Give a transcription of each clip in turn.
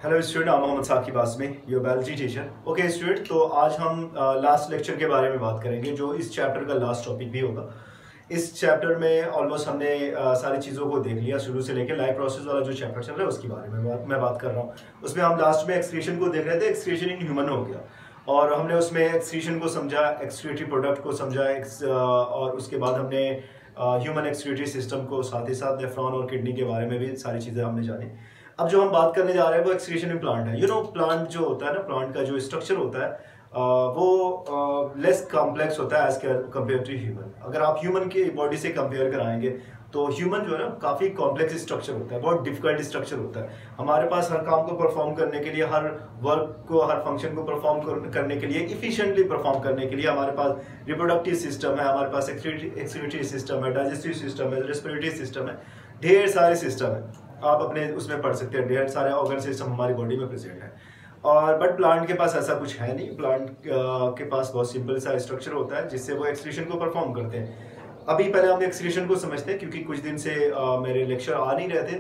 Hello student, I Mohammad Saqib Asmi, your biology teacher. Okay student, तो आज हम लास्ट लेक्चर के बारे में बात करेंगे जो इस चैप्टर का लास्ट टॉपिक भी होगा। इस चैप्टर में ऑलमोस्ट हमने सारी चीज़ों को देख लिया, शुरू से लेकर लाइफ प्रोसेस वाला जो चैप्टर चल रहा है उसके बारे में मैं बात कर रहा हूँ। उसमें हम लास्ट में एक्सक्रीशन को देख रहे थे। एक्सक्रीशन इन ह्यूमन हो गया और हमने उसमें एक्सक्रीशन को समझा, एक्सक्रीटरी प्रोडक्ट को समझा, और उसके बाद हमने ह्यूमन एक्सक्रीटरी सिस्टम को, साथ ही साथ नेफ्रॉन और किडनी के बारे में भी सारी चीज़ें हमने जानी। अब जो हम बात करने जा रहे हैं वो एक्सक्रीशन इन प्लांट है। प्लांट जो होता है ना, प्लांट का जो स्ट्रक्चर होता है वो लेस कॉम्प्लेक्स होता है एज कम्पेयर टू ह्यूमन। अगर आप ह्यूमन की बॉडी से कंपेयर कराएंगे तो ह्यूमन जो है ना काफ़ी कॉम्प्लेक्स स्ट्रक्चर होता है, बहुत डिफिकल्ट स्ट्रक्चर होता है। हमारे पास हर काम को परफॉर्म करने के लिए, हर वर्क को, हर फंक्शन को परफॉर्म करने के लिए, इफिशिएंटली परफॉर्म करने के लिए हमारे पास रिप्रोडक्टिव सिस्टम है, हमारे पास एक्सक्रीटरी सिस्टम है, डाइजेस्टिव सिस्टम है, रेस्पिरेटरी सिस्टम है, ढेर सारे सिस्टम है। आप अपने उसमें पढ़ सकते हैं, ढेर सारे ऑर्गन सिस्टम हमारी बॉडी में प्रेजेंट है। और बट प्लांट के पास ऐसा कुछ है नहीं। प्लांट के पास बहुत सिंपल सा स्ट्रक्चर होता है जिससे वो एक्सक्रीशन को परफॉर्म करते हैं। अभी पहले हम एक्सक्रीशन को समझते हैं, क्योंकि कुछ दिन से मेरे लेक्चर आ नहीं रहे थे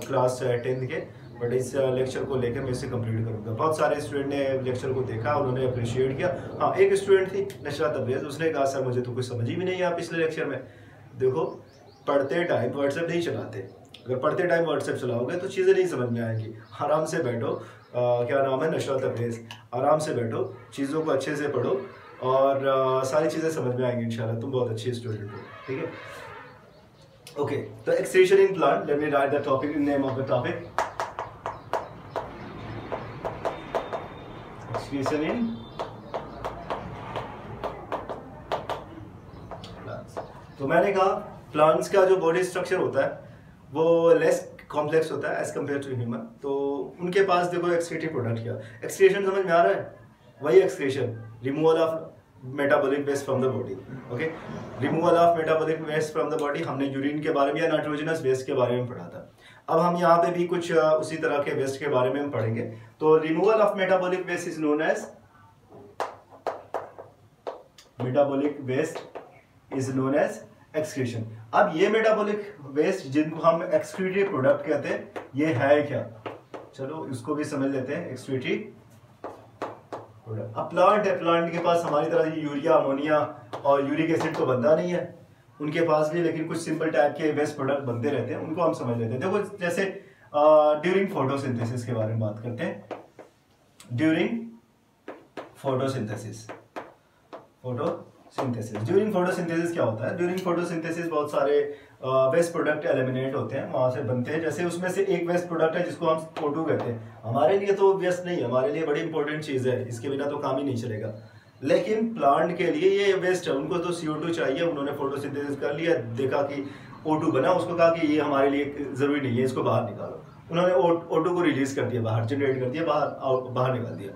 क्लास 10th के, बट इस लेक्चर को लेकर मैं इसे कंप्लीट करूंगा। बहुत सारे स्टूडेंट ने लेक्चर को देखा, उन्होंने अप्रिशिएट किया। हाँ, एक स्टूडेंट थी नशरा तब्रेज़, उसने कहा सर मुझे तो कुछ समझ ही भी नहीं आया पिछले लेक्चर में। देखो, पढ़ते टाइम व्हाट्सएप नहीं चलाते। अगर पढ़ते टाइम व्हाट्सएप चलाओगे तो चीज़ें नहीं समझ में आएंगी। आराम से बैठो, क्या नाम है, नशरा तब्रेज़, आराम से बैठो, चीज़ों को अच्छे से पढ़ो और सारी चीज़ें समझ में आएंगी इंशाल्लाह। तुम बहुत अच्छी स्टूडेंट हो, ठीक है। ओके, तो excretion in plant, let me right the topic, name of the topic, excretion in plants. तो मैंने कहा प्लांट्स का जो बॉडी स्ट्रक्चर होता है वो लेस कॉम्प्लेक्स होता है एज कम्पेयर टू ह्यूमन। तो उनके पास देखो एक्सक्रीटरी प्रोडक्ट क्या, एक्सक्रीशन समझ में आ रहा है? वही excretion, removal of metabolic waste from the body. Okay, removal of metabolic waste from the body हमने यूरिन के बारे में या नाइट्रोजनस वेस्ट के बारे में पढ़ा था। अब हम यहाँ पे भी कुछ उसी तरह के वेस्ट के बारे में हम पढ़ेंगे। तो removal of metabolic waste is known as metabolic waste is known as excretion. अब ये मेटाबॉलिक वेस्ट जिनको हम एक्सक्रीटरी प्रोडक्ट कहते हैं, ये है क्या? चलो इसको भी समझ लेते हैं। एक्सक्रीटरी प्रोडक्ट, अब प्लांट है, प्लांट के पास हमारी तरह यूरिया, अमोनिया और यूरिक एसिड तो बनता नहीं है उनके पास भी, लेकिन कुछ सिंपल टाइप के वेस्ट प्रोडक्ट बनते रहते हैं, उनको हम समझ लेते हैं। देखो, जैसे ड्यूरिंग फोटोसिंथेसिस के बारे में बात करते हैं। ड्यूरिंग फोटोसिंथेसिस, ड्यूरिंग फोटोसिंथेसिस क्या होता है? ड्यूरिंग फोटोसिंथेसिस बहुत सारे वेस्ट प्रोडक्ट एलिमिनेट होते हैं, वहां से बनते हैं। जैसे उसमें से एक वेस्ट प्रोडक्ट है जिसको हम O2 कहते हैं। हमारे लिए तो वेस्ट नहीं है, हमारे लिए बड़ी इंपॉर्टेंट चीज है, इसके बिना तो काम ही नहीं चलेगा। लेकिन प्लांट के लिए ये वेस्ट है, उनको तो CO2 चाहिए। उन्होंने फोटोसिंथेसिस कर लिया, देखा कि O2 बना, उसको कहा कि ये हमारे लिए जरूरी नहीं है, इसको बाहर निकालो। उन्होंने O2 को रिलीज कर दिया, बाहर जनरेट कर दिया, बाहर निकाल दिया।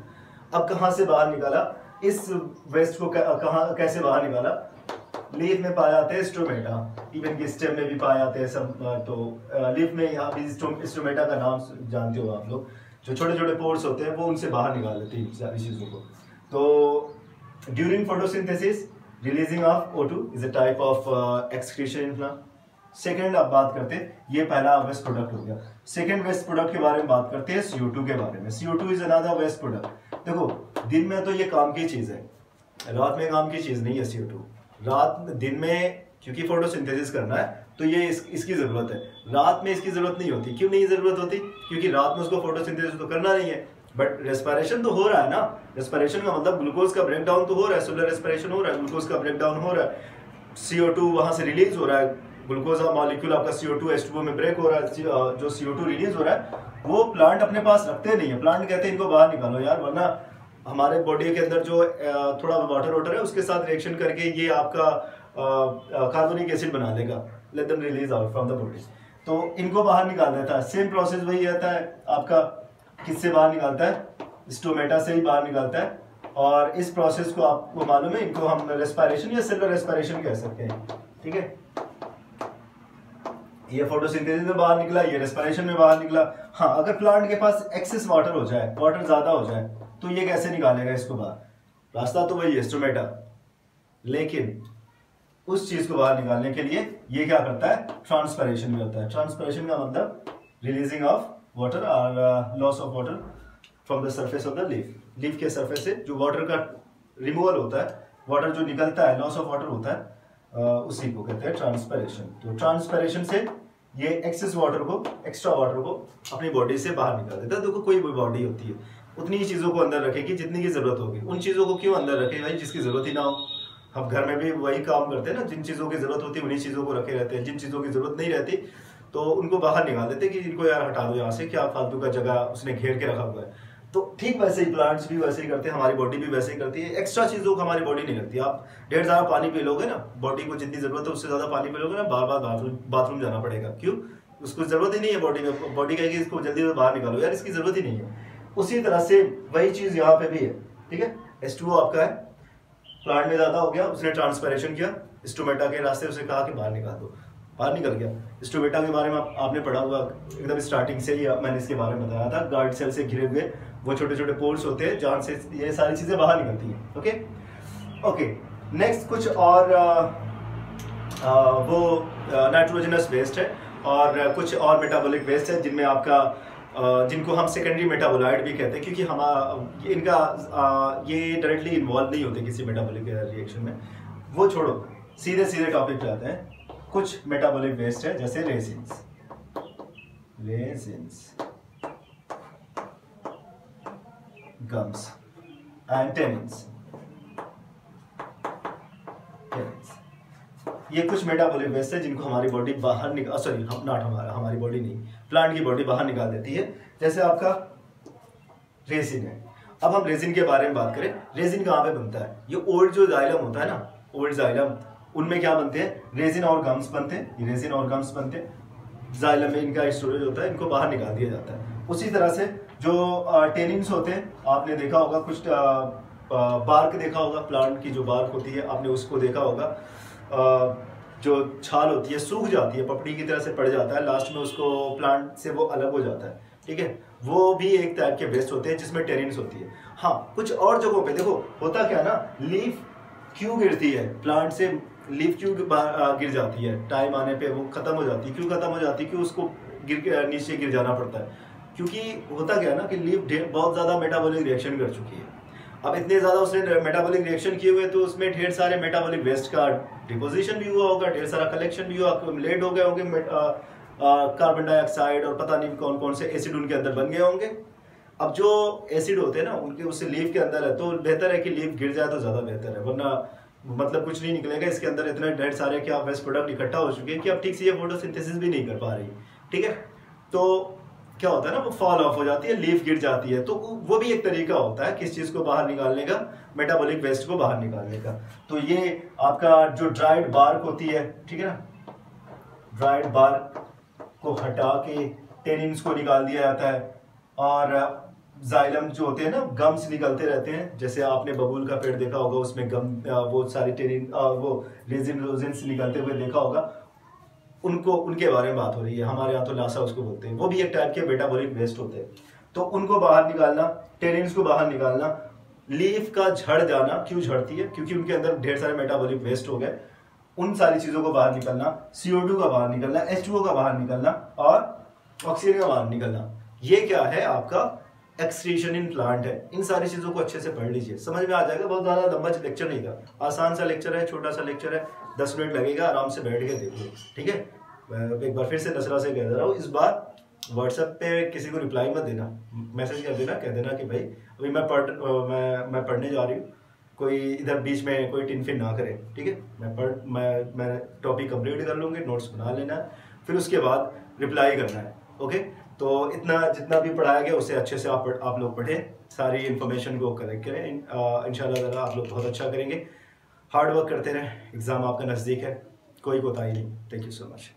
अब कहाँ से बाहर निकाला? इस वेस्ट को कहाँ कैसे बाहर निकाला? लीफ में पाए जाते हैं स्ट्रोमेटा, इवन की स्टेम में भी पाए जाते हैं सब। तो लीफ में यहाँ भी स्ट्रोमेटा का नाम जानते हो आप लोग, जो छोटे छोटे पोर्स होते हैं वो उनसे बाहर निकाल लेते हैं सारी चीज़ों को। तो during photosynthesis releasing of O2 is a type of excretion in plant. Second अब बात करते हैं, ये पहला वेस्ट प्रोडक्ट हो गया। सेकेंड वेस्ट प्रोडक्ट के बारे में बात करते हैं, CO2 के बारे में। CO2 is another waste product. देखो, दिन में तो ये काम की चीज है, रात में काम की चीज नहीं है CO2। दिन में क्योंकि फोटोसिंथेसिस करना है तो ये इसकी जरूरत है, रात में इसकी जरूरत नहीं होती। क्यों नहीं जरूरत होती? क्योंकि रात में उसको फोटोसिंथेसिस तो करना नहीं है, बट रेस्पिरेशन तो हो रहा है ना। रेस्पिरेशन का मतलब ग्लूकोज का ब्रेक डाउन तो हो रहा है, सेलुलर रेस्पिरेशन हो रहा है, ग्लूकोज का ब्रेक डाउन हो रहा है, CO2 वहां से रिलीज हो रहा है, ग्लूकोज का मॉलिक्यूल आपका CO2 H2O में ब्रेक हो रहा है। जो CO2 रिलीज हो रहा है वो प्लांट अपने पास रखते नहीं है। प्लांट कहते हैं इनको बाहर निकालो यार, वरना हमारे बॉडी के अंदर जो थोड़ा वाटर है उसके साथ रिएक्शन करके ये आपका कार्बोनिक एसिड बना देगा। Let them release out from the body. तो इनको बाहर निकाल देता है। सेम प्रोसेस वही रहता है आपका, किससे बाहर निकालता है? स्टोमेटा से ही बाहर निकालता है। और इस प्रोसेस को आपको मालूम है, इनको हम रेस्पिरेशन या सेलुलर रेस्पिरेशन कह सकते हैं, ठीक है। ये फोटोसिंथेसिस में बाहर निकला, ये रेस्पिरेशन में बाहर निकला। हाँ, अगर प्लांट के पास एक्सेस वाटर हो जाए, वाटर ज्यादा हो जाए, तो ये कैसे निकालेगा इसको बाहर? रास्ता तो वही है, स्टोमेटा। लेकिन उस चीज को बाहर निकालने के लिए ये क्या करता है? ट्रांसपिरेशन में होता है। ट्रांसपिरेशन का मतलब रिलीजिंग ऑफ वाटर और loss of water from the surface of the leaf. Leaf के सरफेस से जो वाटर का रिमूवल होता है, वाटर जो निकलता है, लॉस ऑफ वाटर होता है, उसी को कहते हैं ट्रांसपैरेशन। तो ट्रांसपैरेशन से ये एक्सेस वाटर को, एक्स्ट्रा वाटर को अपनी बॉडी से बाहर निकाल देता है। देखो कोई भी बॉडी होती है उतनी ही चीज़ों को अंदर रखेगी जितनी की ज़रूरत होगी। उन चीज़ों को क्यों अंदर रखे भाई जिसकी ज़रूरत ही ना हो। हम घर में भी वही काम करते हैं ना, जिन चीज़ों की ज़रूरत होती है उन्हीं चीज़ों को रखे रहते हैं, जिन चीज़ों की ज़रूरत नहीं रहती तो उनको बाहर निकाल देते हैं कि इनको यार हटा दो यहाँ से, क्या फालतू का जगह उसने घेर के रखा हुआ है। तो ठीक वैसे ही प्लांट्स भी वैसे ही करते हैं, हमारी बॉडी भी वैसे ही करती है। एक्स्ट्रा चीज़ों को हमारी बॉडी नहीं करती। आप ढेर सारा पानी पी लोगे ना, बॉडी को जितनी ज़रूरत है उससे ज़्यादा पानी पी लोगे ना, बार बार बाथरूम जाना पड़ेगा। क्यों? उसको ज़रूरत ही नहीं है बॉडी में। बॉडी कहेगी इसको जल्दी से बाहर निकालो, यार इसकी ज़रूरत ही नहीं है। उसी तरह से वही चीज़ यहाँ पे भी है, ठीक है। H2O आपका है, प्लांट में ज़्यादा हो गया, उसने ट्रांसपैरेशन किया, स्टोमेटा के रास्ते उसे कहा कि बाहर निकाल दो, बाहर निकल गया। स्टोमेटा के बारे में आपने पढ़ा हुआ एकदम स्टार्टिंग से ही, मैंने इसके बारे में बताया था। गार्ड सेल से घिरे हुए वो छोटे छोटे पोर्स होते हैं जहाँ से ये सारी चीज़ें बाहर निकलती हैं। ओके, नेक्स्ट कुछ और वो नाइट्रोजनस वेस्ट है और कुछ और मेटाबॉलिक वेस्ट है जिनमें आपका जिनको हम सेकेंडरी मेटाबोलाइट भी कहते हैं, क्योंकि हम इनका ये डायरेक्टली इन्वॉल्व नहीं होते किसी मेटाबॉलिक रिएक्शन में। वो छोड़ो, सीधे सीधे टॉपिक पे आते हैं। कुछ मेटाबॉलिक वेस्ट है जैसे रेजिन्स, गम्स एंड टेनिन्स। ये कुछ मेटाबॉलिक वेस्ट है जिनको हमारी बॉडी बाहर निकाल, सॉरी हमारी बॉडी नहीं, प्लांट की बॉडी बाहर निकाल देती है। जैसे आपका रेजिन है। अब हम रेजिन के बारे में बात करें, रेजिन कहाँ पे बनता है? ये ओल्ड जो जाइलम होता है ना, ओल्ड जाइलम, उनमें क्या बनते हैं? रेजिन और गम्स बनते हैं। ये रेजिन और गम्स बनते हैं, जाइलम में इनका स्टोरेज होता है, इनको बाहर निकाल दिया जाता है। उसी तरह से जो टेनिन्स होते हैं, आपने देखा होगा कुछ बार्क देखा होगा, प्लांट की जो बार्क होती है आपने उसको देखा होगा, जो छाल होती है सूख जाती है, पपड़ी की तरह से पड़ जाता है, लास्ट में उसको प्लांट से वो अलग हो जाता है, ठीक है। वो भी एक टाइप के वेस्ट होते हैं जिसमें टेनिन्स होती है। हाँ, कुछ और जगहों पे देखो होता क्या ना, लीफ क्यों गिरती है प्लांट से, लीफ क्यों गिर जाती है, टाइम आने पे वो खत्म हो जाती है। क्यों खत्म हो जाती है? क्यों उसको गिर के नीचे गिर जाना पड़ता है? क्योंकि होता क्या ना कि लीफ बहुत ज़्यादा मेटाबॉलिक रिएक्शन कर चुकी है। अब इतने ज़्यादा उसने मेटाबॉलिक रिएक्शन किए हुए तो उसमें ढेर सारे मेटाबॉलिक वेस्ट का डिपोजिशन भी हुआ होगा, ढेर सारा कलेक्शन भी हुआ, अक्यूमुलेट हो गए होंगे कार्बन डाइऑक्साइड और पता नहीं कौन कौन से एसिड उनके अंदर बन गए होंगे। अब जो एसिड होते हैं ना उनके उससे लीफ के अंदर है, तो बेहतर है कि लीफ गिर जाए तो ज़्यादा बेहतर है, वरना मतलब कुछ नहीं निकलेगा इसके अंदर। इतने ढेर सारे क्या वेस्ट प्रोडक्ट इकट्ठा हो चुके हैं कि अब ठीक से ये फोटोसिंथेसिस भी नहीं कर पा रही, ठीक है। तो क्या होता है ना, वो फॉल ऑफ हो जाती है, लीफ गिर जाती है। तो वो भी एक तरीका होता है किस चीज को बाहर निकालने का, मेटाबॉलिक वेस्ट को बाहर निकालने का। तो ये आपका जो ड्राइड बार्क होती है, ठीक है ना, ड्राइड बार्क को हटा के टेनिन्स को निकाल दिया जाता है, और जाइलम जो होते हैं ना, गम्स निकलते रहते हैं। जैसे आपने बबूल का पेड़ देखा होगा, उसमें गम वो सारी टेनिन वो रेजिन रोजिन्स निकलते हुए देखा होगा, उनको उनके बारे में बात हो रही है। हमारे यहाँ तो लासा उसको बोलते हैं, वो भी एक टाइप के मेटाबॉलिक वेस्ट होते हैं। तो उनको बाहर निकालना, टेनिन्स को बाहर निकालना, लीफ का झड़ जाना, क्यों झड़ती है? क्योंकि उनके अंदर ढेर सारे मेटाबॉलिक वेस्ट हो गए, उन सारी चीजों को बाहर निकलना, CO2 का बाहर निकलना, H2O का बाहर निकलना और ऑक्सीजन का बाहर निकलना, ये क्या है? आपका एक्सक्रीशन इन प्लांट है। इन सारी चीजों को अच्छे से पढ़ लीजिए, समझ में आ जाएगा। बहुत ज्यादा लंबा लेक्चर नहीं था, आसान सा लेक्चर है, छोटा सा लेक्चर है, 10 मिनट लगेगा, आराम से बैठ के देख लो, ठीक है। मैं एक बार फिर से नसरा से कह दे रहा हूँ, इस बार व्हाट्सएप पे किसी को रिप्लाई मत देना, मैसेज कर देना, कह देना कि भाई अभी मैं पढ़ने जा रही हूँ, कोई इधर बीच में कोई टिनफिन ना करे, ठीक है। मैं टॉपिक कंप्लीट कर लूँगी, नोट्स बना लेना है, फिर उसके बाद रिप्लाई करना है, ओके। तो इतना जितना भी पढ़ाया गया उससे अच्छे से आप लोग पढ़ें, सारी इन्फॉर्मेशन को कलेक्ट करें। इंशाल्लाह आप लोग बहुत अच्छा करेंगे, हार्ड वर्क करते रहें, एग्ज़ाम आपका नज़दीक है, कोई कोताही नहीं। Thank you so much.